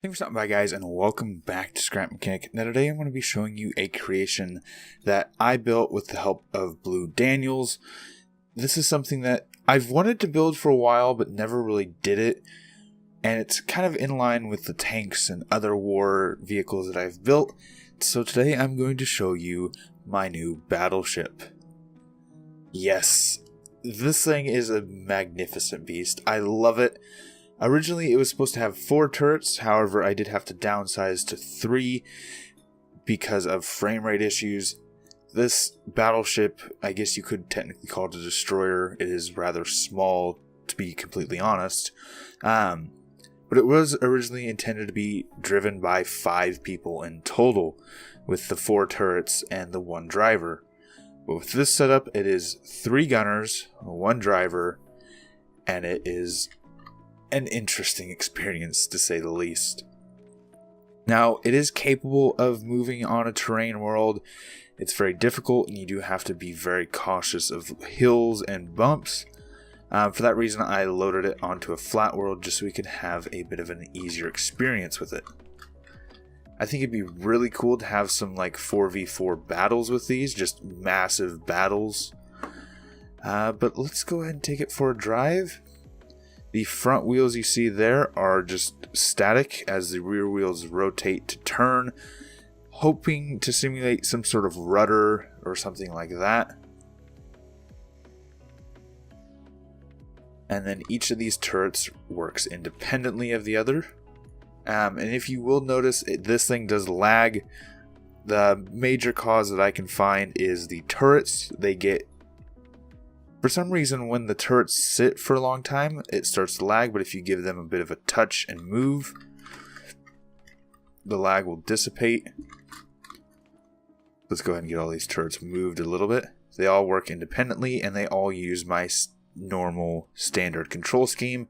Thanks for stopping by, guys, and welcome back to Scrap Mechanic. Now today I'm going to be showing you a creation that I built with the help of Blue Daniels. This is something that I've wanted to build for a while but never really did it, and it's kind of in line with the tanks and other war vehicles that I've built. So today I'm going to show you my new Battleship. Yes, this thing is a magnificent beast. I love it. Originally, it was supposed to have 4 turrets, however, I did have to downsize to 3 because of frame rate issues. This Battleship, I guess you could technically call it a destroyer. It is rather small, to be completely honest. But it was originally intended to be driven by 5 people in total, with the 4 turrets and the 1 driver. But with this setup, it is 3 gunners, 1 driver, and it is an interesting experience, to say the least. Now, it is capable of moving on a terrain world. It's very difficult, and you do have to be very cautious of hills and bumps. For that reason, I loaded it onto a flat world just so we could have a bit of an easier experience with it. I think it'd be really cool to have some like 4v4 battles with these, just massive battles. But let's go ahead and take it for a drive. The front wheels you see there are just static as the rear wheels rotate to turn, hoping to simulate some sort of rudder or something like that. And then each of these turrets works independently of the other. And if you will notice, this thing does lag. The major cause that I can find is the turrets. They get, for some reason, when the turrets sit for a long time, it starts to lag, but if you give them a bit of a touch and move, the lag will dissipate. Let's go ahead and get all these turrets moved a little bit. They all work independently, and they all use my normal standard control scheme.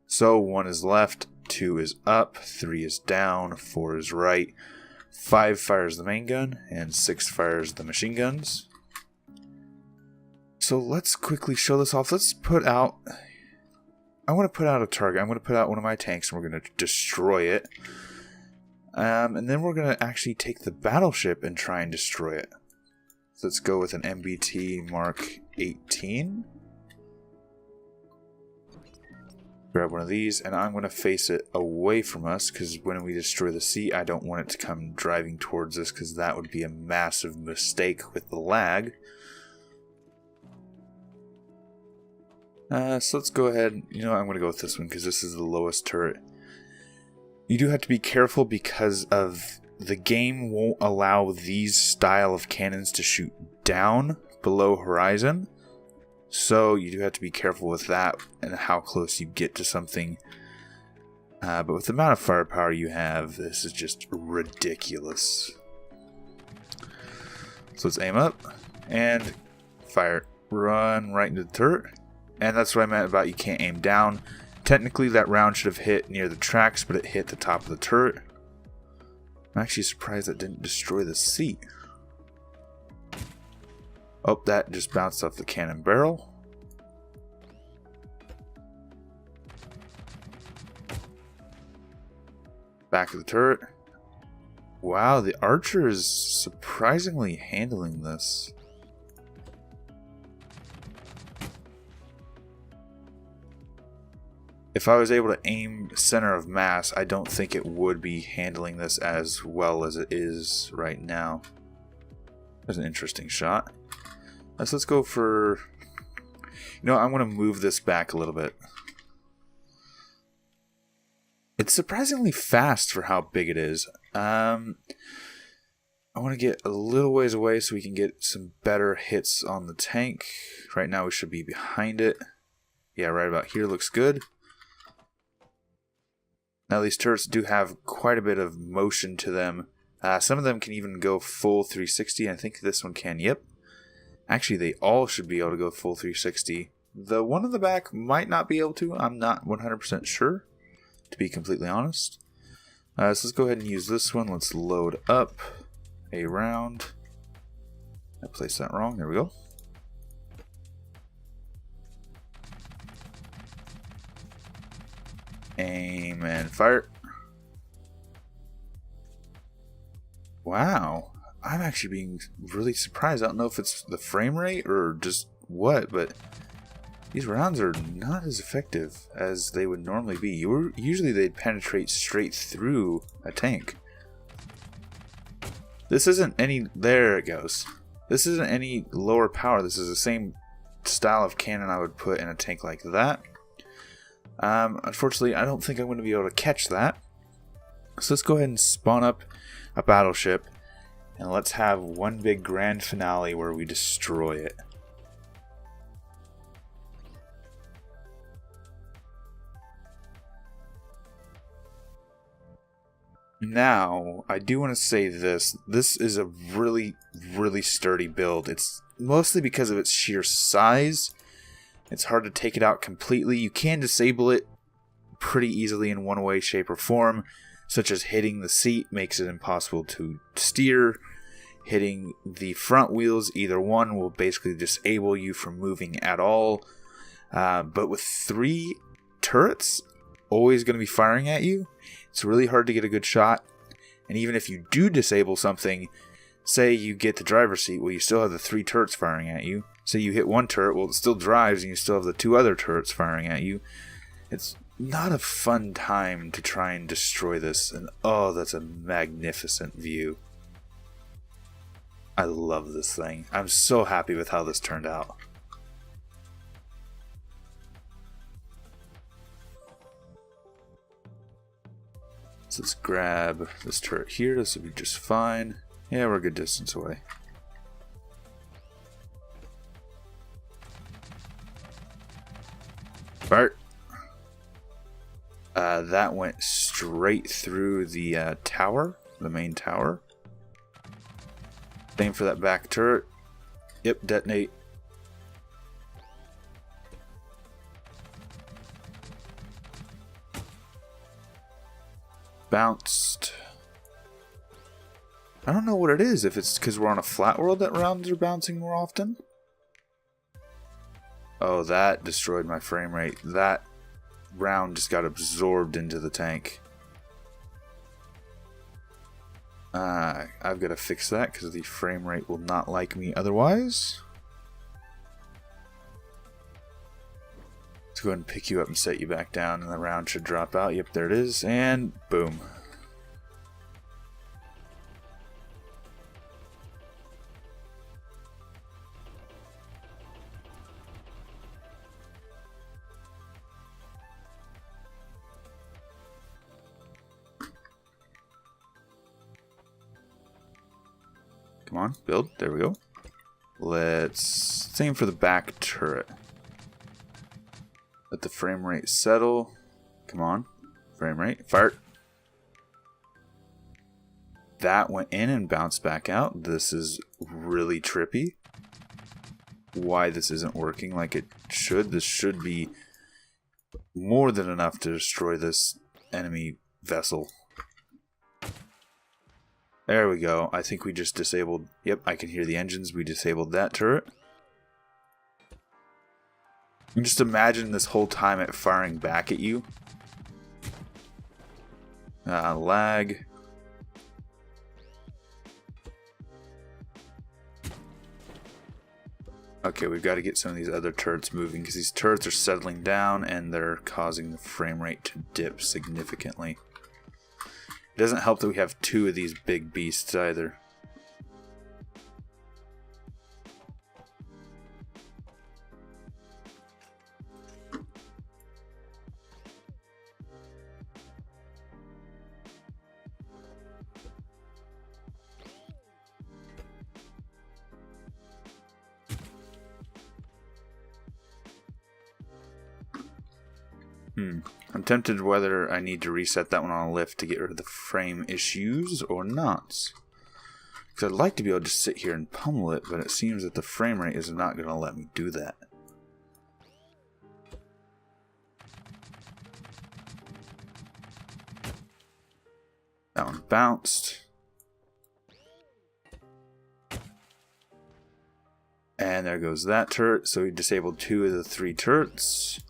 So 1 is left, 2 is up, 3 is down, 4 is right, 5 fires the main gun, and 6 fires the machine guns. So let's quickly show this off. Let's put out... I want to put out a target. I'm going to put out one of my tanks and we're going to destroy it. And then we're going to actually take the Battleship and try and destroy it. So let's go with an MBT Mark 18. Grab one of these and I'm going to face it away from us because when we destroy the sea, I don't want it to come driving towards us because that would be a massive mistake with the lag. So let's go ahead, I'm going to go with this one because this is the lowest turret. You do have to be careful because of the game won't allow these style of cannons to shoot down below horizon. So you do have to be careful with that and how close you get to something. But with the amount of firepower you have, this is just ridiculous. So let's aim up and fire. Run right into the turret. And that's what I meant about you can't aim down. Technically that round should have hit near the tracks, but it hit the top of the turret. I'm actually surprised that didn't destroy the seat. Oh, that just bounced off the cannon barrel. Back of the turret. Wow, the archer is surprisingly handling this. If I was able to aim center of mass, I don't think it would be handling this as well as it is right now. That's an interesting shot. So let's go for... I'm going to move this back a little bit. It's surprisingly fast for how big it is. I want to get a little ways away so we can get some better hits on the tank. Right now we should be behind it. Yeah, right about here looks good. Now these turrets do have quite a bit of motion to them. Some of them can even go full 360. I think this one can, yep. Actually, they all should be able to go full 360. The one in the back might not be able to. I'm not 100% sure, to be completely honest. So let's go ahead and use this one. Let's load up a round. I placed that wrong. There we go. Aim and fire. Wow. I'm actually being really surprised. I don't know if it's the frame rate or just what, but these rounds are not as effective as they would normally be. Usually they'd penetrate straight through a tank. This isn't any... There it goes. This isn't any lower power. This is the same style of cannon I would put in a tank like that. Unfortunately, I don't think I'm going to be able to catch that. So let's go ahead and spawn up a battleship. And let's have one big grand finale where we destroy it. Now, I do want to say this. This is a really, really sturdy build. It's mostly because of its sheer size. It's hard to take it out completely. You can disable it pretty easily in one way, shape, or form, such as hitting the seat makes it impossible to steer. Hitting the front wheels, either one, will basically disable you from moving at all. But with 3 turrets always going to be firing at you, it's really hard to get a good shot. And even if you do disable something, say you get the driver's seat, well, you still have the 3 turrets firing at you. Say you hit one turret, well, it still drives and you still have the 2 other turrets firing at you. It's not a fun time to try and destroy this. And oh, that's a magnificent view. I love this thing. I'm so happy with how this turned out. So let's grab this turret here. This will be just fine. Yeah, we're a good distance away. Bart. That went straight through the tower, the main tower. Same for that back turret. Yep, detonate. Bounced. I don't know what it is, if it's because we're on a flat world that rounds are bouncing more often. Oh, that destroyed my frame rate. That round just got absorbed into the tank. I've got to fix that because the frame rate will not like me otherwise. Let's go ahead and pick you up and set you back down, and the round should drop out. Yep, there it is, and boom. Come on, build. There we go. Let's... Same for the back turret. Let the frame rate settle. Come on. Frame rate. Fart. That went in and bounced back out. This is really trippy. Why this isn't working like it should. This should be more than enough to destroy this enemy vessel. There we go. I think we just disabled... Yep, I can hear the engines. We disabled that turret. And just imagine this whole time it firing back at you. Lag. Okay, we've got to get some of these other turrets moving because these turrets are settling down and they're causing the frame rate to dip significantly. It doesn't help that we have 2 of these big beasts either. I'm tempted whether I need to reset that one on a lift to get rid of the frame issues or not. Because I'd like to be able to just sit here and pummel it, but it seems that the frame rate is not going to let me do that. That one bounced. And there goes that turret. So we disabled 2 of the 3 turrets.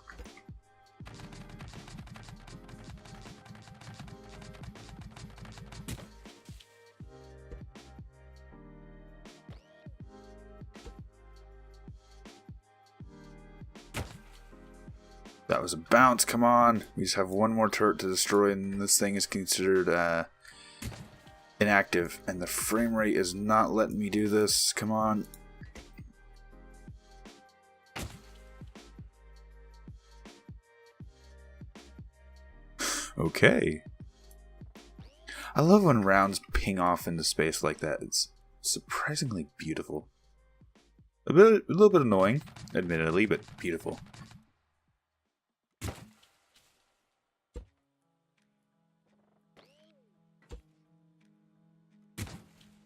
That was a bounce. Come on. We just have one more turret to destroy, and this thing is considered inactive. And the frame rate is not letting me do this. Come on. Okay. I love when rounds ping off into space like that. It's surprisingly beautiful. A little bit annoying, admittedly, but beautiful.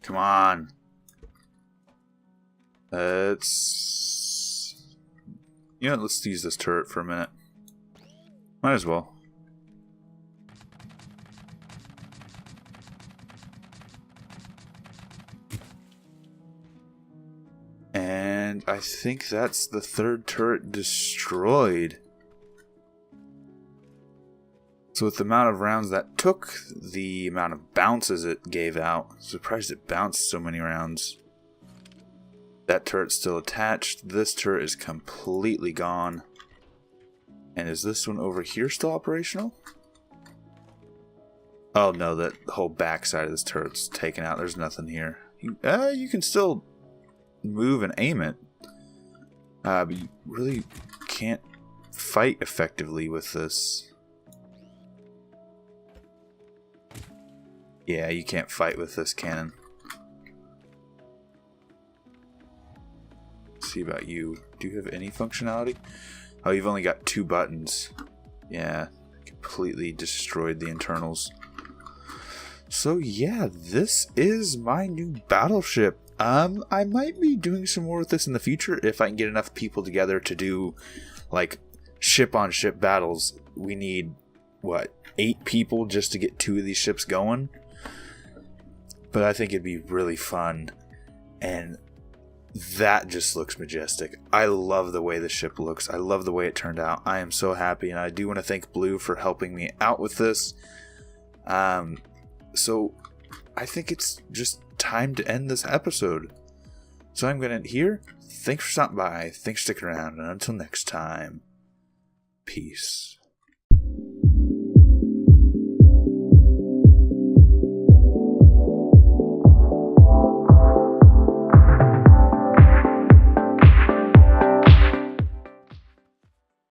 Come on. Let's use this turret for a minute. Might as well. And I think that's the third turret destroyed. So with the amount of rounds that took, the amount of bounces it gave out, I'm surprised it bounced so many rounds. That turret's still attached. This turret is completely gone. And is this one over here still operational? Oh no, that whole back side of this turret's taken out. There's nothing here. You can still move and aim it. But you really can't fight effectively with this. Yeah, you can't fight with this cannon. Let's see about you. Do you have any functionality? Oh, you've only got 2 buttons. Yeah, completely destroyed the internals. So yeah, this is my new battleship. I might be doing some more with this in the future if I can get enough people together to do like ship-on-ship battles. We need, what, 8 people just to get 2 of these ships going? But I think it'd be really fun, and that just looks majestic. I love the way the ship looks. I love the way it turned out. I am so happy, and I do want to thank Blue for helping me out with this. So I think it's just time to end this episode. So I'm going to end here. Thanks for stopping by. Thanks for sticking around, and until next time, peace.